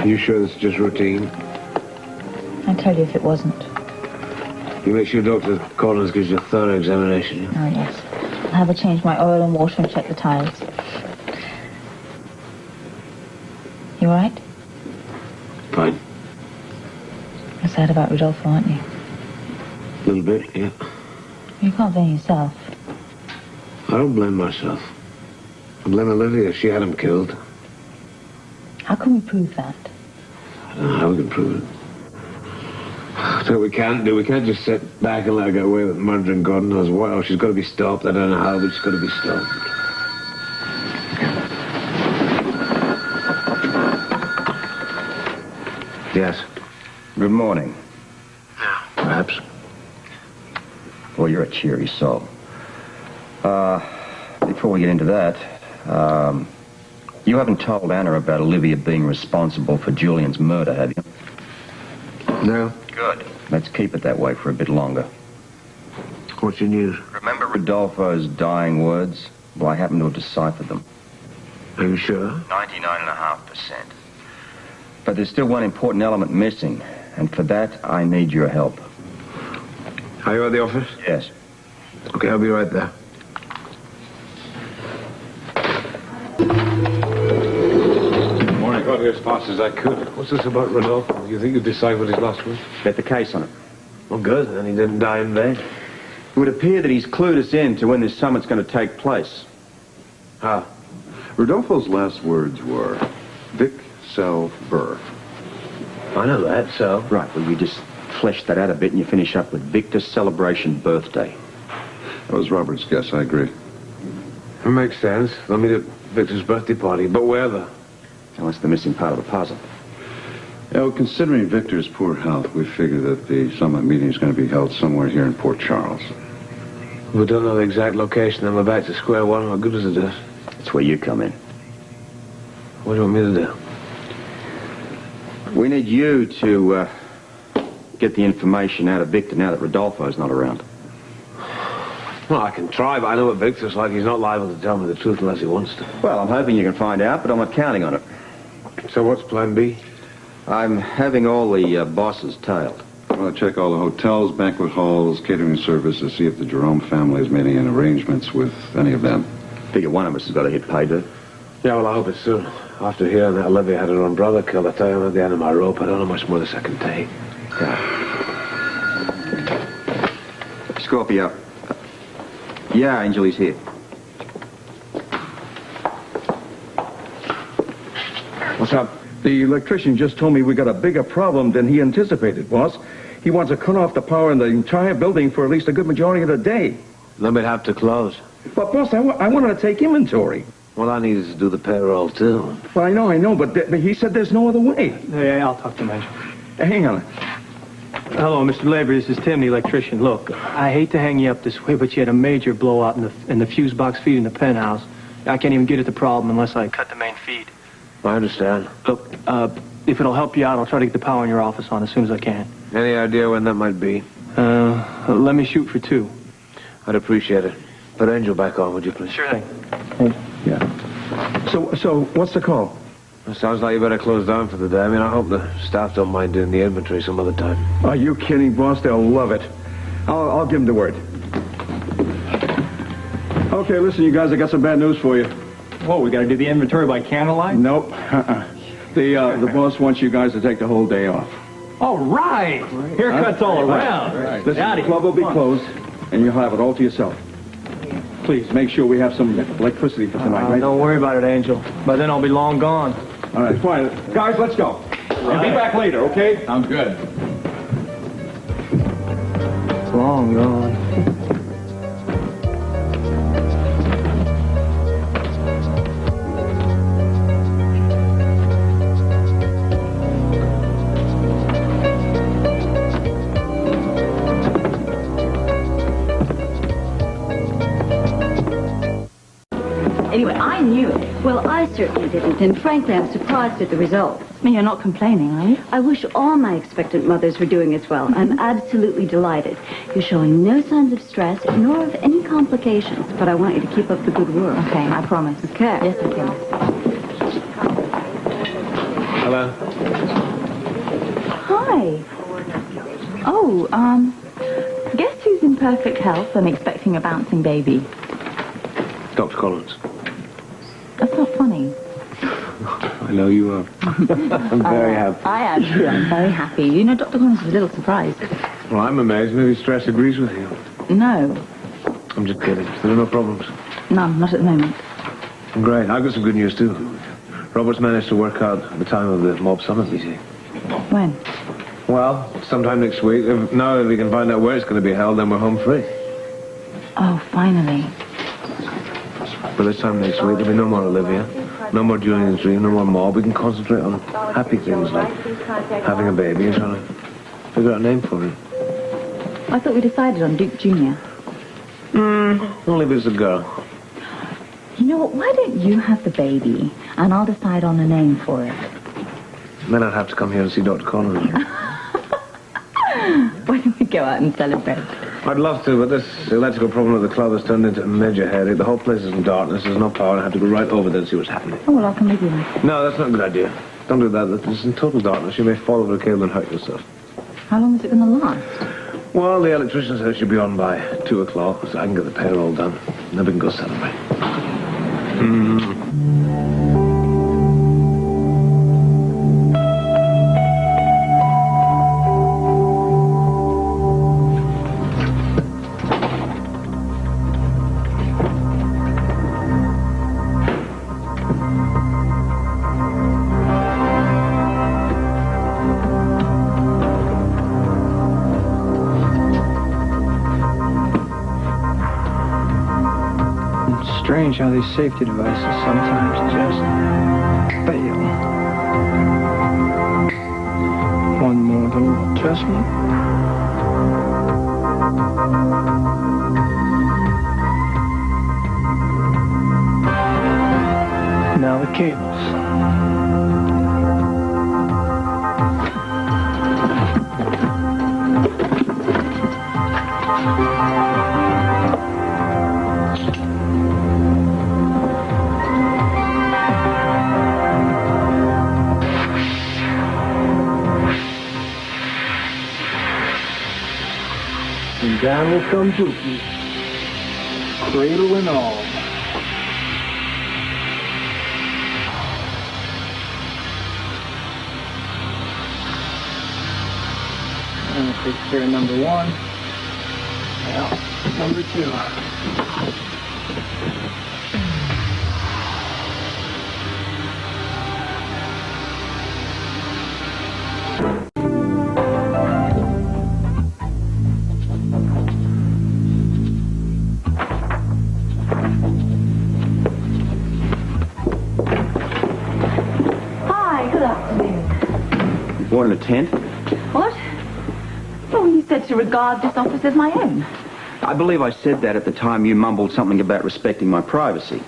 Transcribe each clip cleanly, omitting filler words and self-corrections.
You sure this is just routine? I'd tell you if it wasn't. You make sure Dr. Collins gives you a thorough examination. Oh, yes. I'll have her change my oil and water and check the tires. You all right? Fine. You're sad about Rodolfo, aren't you? A little bit, yeah. You can't blame yourself. I don't blame myself. I blame Olivia. She had him killed. How can we prove that? I don't know how we can prove it. That's what we can't do. We can't just sit back and let her get away with murdering God knows what. Oh, she's got to be stopped. I don't know how, but she's got to be stopped. Yes. Good morning. Perhaps. Well, you're a cheery soul. Before we get into that, you haven't told Anna about Olivia being responsible for Julian's murder, have you? No. Good. Let's keep it that way for a bit longer. What's your news? Remember Rodolfo's dying words? Well, I happen to have deciphered them. Are you sure? 99.5%. But there's still one important element missing, and for that, I need your help. Are you at the office? Yes. Okay, I'll be right there. Morning. I got here as fast as I could. What's this about Rodolfo? You think you've deciphered his last words? Bet the case on it. Well, good. Then he didn't die in vain. It would appear that he's clued us in to when this summit's going to take place. How? Rodolfo's last words were, Vic Sal Burr. I know that, so. Right, well, you just flesh that out a bit and you finish up with Victor's celebration birthday. That was Robert's guess, I agree. It makes sense. They'll meet at Victor's birthday party, but where though? Well, that's the missing part of the puzzle. Yeah, well, considering Victor's poor health, we figure that the summit meeting is going to be held somewhere here in Port Charles. We don't know the exact location, then we're back to square one. What good does it do? That's where you come in. What do you want me to do? We need you to get the information out of Victor now that Rodolfo's not around. Well, I can try, but I know what Victor's like. He's not liable to tell me the truth unless he wants to. Well, I'm hoping you can find out, but I'm not counting on it. So what's plan B? I'm having all the bosses tailed. Well, check all the hotels, banquet halls, catering services, see if the Jerome family has made any arrangements with any of them. Figure one of us has got to hit pay dirt. Yeah, well, I hope it's soon. After hearing that Olivia had her own brother killed, I tell you, I'm at the end of my rope. I don't know much more this I can take. Scorpio. Yeah, Angel, he's here. What's up? The electrician just told me we got a bigger problem than he anticipated, boss. He wants to cut off the power in the entire building for at least a good majority of the day. Then we'd have to close. But, boss, I wanted to take inventory. Well, I needed to do the payroll, too. Well, I know, but he said there's no other way. Yeah, I'll talk to him, Angel. Hang on. Hello, Mr. Labor. This is Tim, the electrician. Look, I hate to hang you up this way, but you had a major blowout in the fuse box feed in the penthouse. I can't even get at the problem unless I cut the main feed. I understand. Look, if it'll help you out, I'll try to get the power in your office on as soon as I can. Any idea when that might be? Let me shoot for 2. I'd appreciate it. Put Angel back on, would you, please? Sure thing. Yeah. So what's the call? It sounds like you better close down for the day. I mean, I hope the staff don't mind doing the inventory some other time. Are you kidding, boss? They'll love it. I'll give them the word. Okay, listen, you guys, I got some bad news for you. Whoa, we got to do the inventory by candlelight? Nope. The boss wants you guys to take the whole day off. All right. Haircuts all around. Listen, the club will be closed, and you'll have it all to yourself. Please, make sure we have some electricity for tonight, right? Don't worry about it, Angel. By then I'll be long gone. All right, fine. Guys, let's go. And be back later, okay? Sounds good. It's long gone. Anyway, I knew it. Well, I certainly didn't, and frankly, I'm surprised at the result. You're not complaining, are you? I wish all my expectant mothers were doing as well. I'm absolutely delighted. You're showing no signs of stress, nor of any complications, but I want you to keep up the good work. Okay, I promise. Okay. Yes, I promise. Hello? Hi. Oh, guess who's in perfect health and expecting a bouncing baby? Dr. Collins. That's not funny. I know you are. I'm very happy. I am too. I'm very happy. You know, Dr. Collins was a little surprised. Well, I'm amazed. Maybe stress agrees with you. No. I'm just kidding. There are no problems. None, not at the moment. Great. I've got some good news, too. Robert's managed to work out the time of the mob summit, you see. When? Well, sometime next week. Now that we can find out where it's going to be held, then we're home free. Oh, finally. By this time next week, there'll be no more Olivia, no more Julian's dream, no more mob. We can concentrate on happy things like having a baby and trying to figure out a name for it. I thought we decided on Duke Jr. Only if it's a girl. You know what? Why don't you have the baby and I'll decide on a name for it? Then I'd have to come here and see Dr. Collins. Why don't we go out and celebrate? I'd love to, but this electrical problem at the club has turned into a major headache. The whole place is in darkness. There's no power. I have to go right over there and see what's happening. Oh, well, I'll come with you then. No, that's not a good idea. Don't do that. It's in total darkness. You may fall over a cable and hurt yourself. How long is it going to last? Well, the electrician says she'll be on by 2 o'clock, so I can get the payroll done. Then we can go celebrate. Strange how these safety devices sometimes just fail. One more little adjustment. Now the cables. And down will come Pookie, cradle and all. And we'll take care of number 1. Now, number 2. Hi, good afternoon. Want a tent? What? Oh, you said to regard this office as my own. I believe I said that at the time you mumbled something about respecting my privacy.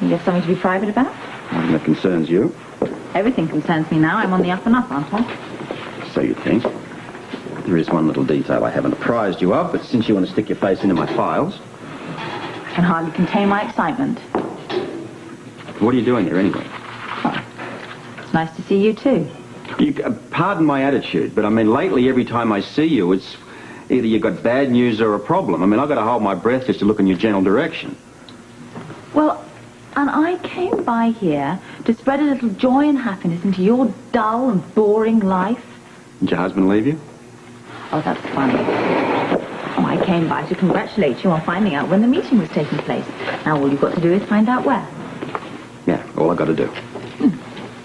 You have something to be private about? Nothing that concerns you. Everything concerns me now. I'm on the up and up, aren't I? So you think. There is one little detail I haven't apprised you of, but since you want to stick your face into my files... I can hardly contain my excitement. What are you doing here anyway? It's nice to see you, too. Pardon my attitude, but I mean, lately every time I see you, it's either you've got bad news or a problem. I mean, I've got to hold my breath just to look in your general direction. Well, and I came by here to spread a little joy and happiness into your dull and boring life. Did your husband leave you? Oh, that's funny. Oh, I came by to congratulate you on finding out when the meeting was taking place. Now all you've got to do is find out where. Yeah, all I've got to do.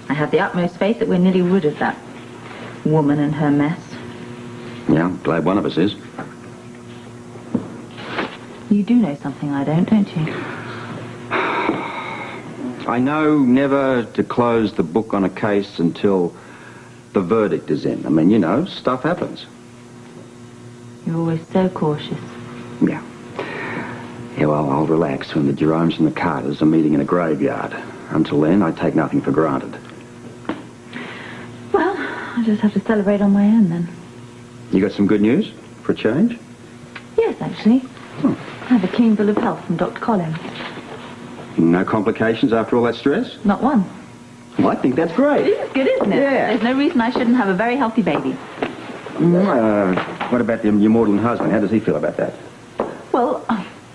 I have the utmost faith that we're nearly rid of that woman and her mess. Yeah, I'm glad one of us is. You do know something I don't you? I know never to close the book on a case until the verdict is in. I mean, you know, stuff happens. You're always so cautious. Yeah. Yeah, well, I'll relax when the Jeromes and the Carters are meeting in a graveyard. Until then, I take nothing for granted. Well, I'll just have to celebrate on my own then. You got some good news for a change? Yes, actually. I have a clean bill of health from Dr. Collins. No complications after all that stress? Not one. Well, I think that's great. It is good, isn't it? Yeah. There's no reason I shouldn't have a very healthy baby. What about your maudlin husband? How does he feel about that? Well,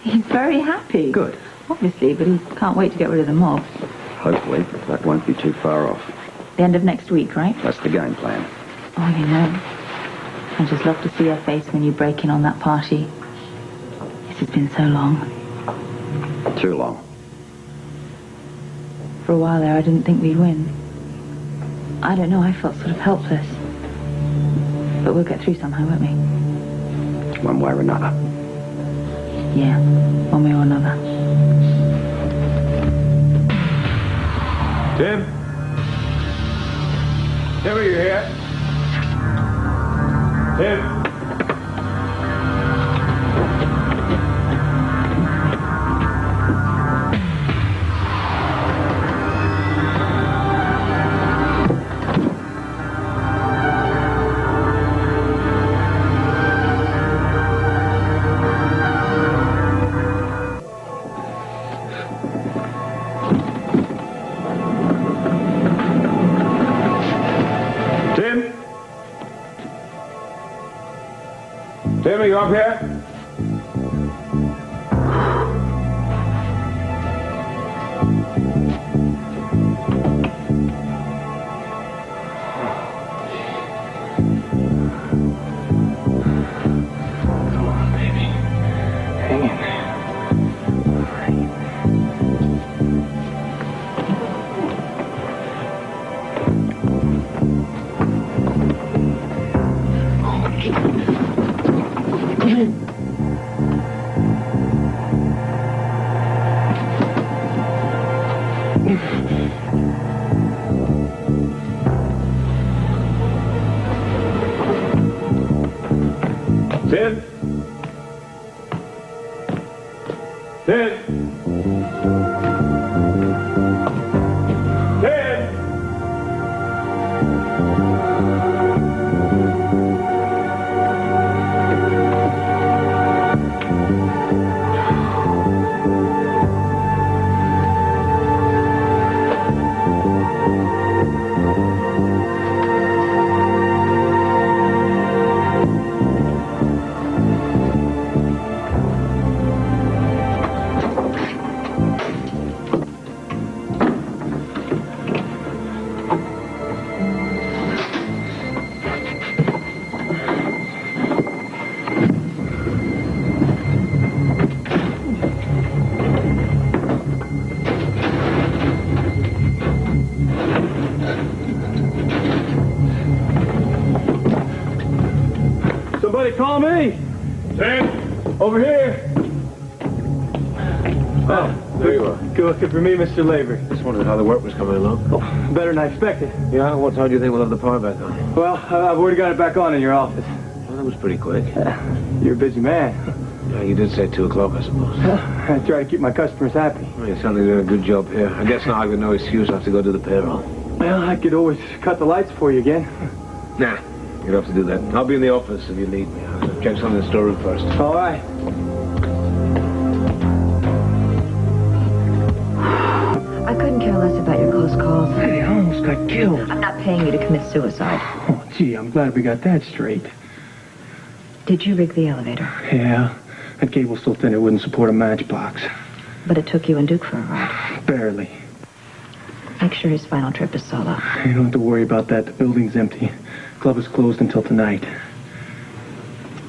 he's very happy. Good. Obviously, but he can't wait to get rid of the mob. Hopefully, that won't be too far off. The end of next week, right? That's the game plan. Oh, you know, I just love to see your face when you break in on that party. This has been so long. Too long. For a while there, I didn't think we'd win. I don't know, I felt sort of helpless. But we'll get through somehow, won't we? One way or another. Yeah, one way or another. Tim? Tim, are you here? Tim? Tim, are you up here? Come on, baby. Hang in there. Tim? Tim? Tim? Somebody call me. Tim? Over here. Oh, there you are. Good looking for me, Mr. Lavery. Just wondered how the work was coming along. Oh, better than I expected. Yeah, what time do you think we'll have the power back on? Well, I've already got it back on in your office. Well, that was pretty quick. You're a busy man. Yeah, you did say 2 o'clock, I suppose. I try to keep my customers happy. Well, you're certainly doing a good job here. I guess now I've got no excuse. I have to go do the payroll. Well, I could always cut the lights for you again. Nah, you don't have to do that. I'll be in the office if you need me. I'll check something in the storeroom first. All right. I couldn't care less about your close calls. Hey, I almost got killed. I'm not paying you to commit suicide. Oh, gee, I'm glad we got that straight. Did you rig the elevator? Yeah, that cable's so thin it wouldn't support a matchbox. But it took you and Duke for a ride. Barely. Make sure his final trip is solo. You don't have to worry about that. The building's empty. Club is closed until tonight.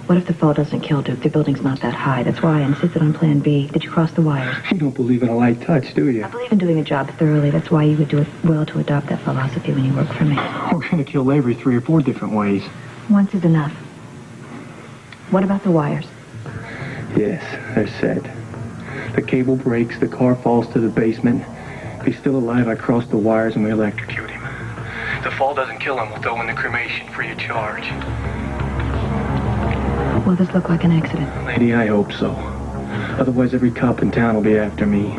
What if the fall doesn't kill Duke? The building's not that high. That's why I insisted on plan B. Did you cross the wires? You don't believe in a light touch, do you? I believe in doing a job thoroughly. That's why you would do it well to adopt that philosophy when you work for me. We're going to kill Lavery 3 or 4 different ways. Once is enough. What about the wires? Yes, they're set. The cable breaks, the car falls to the basement. If he's still alive, I cross the wires and we electrocute him. If the fall doesn't kill him, we'll throw in the cremation free of charge. Will this look like an accident? Lady, I hope so. Otherwise, every cop in town will be after me.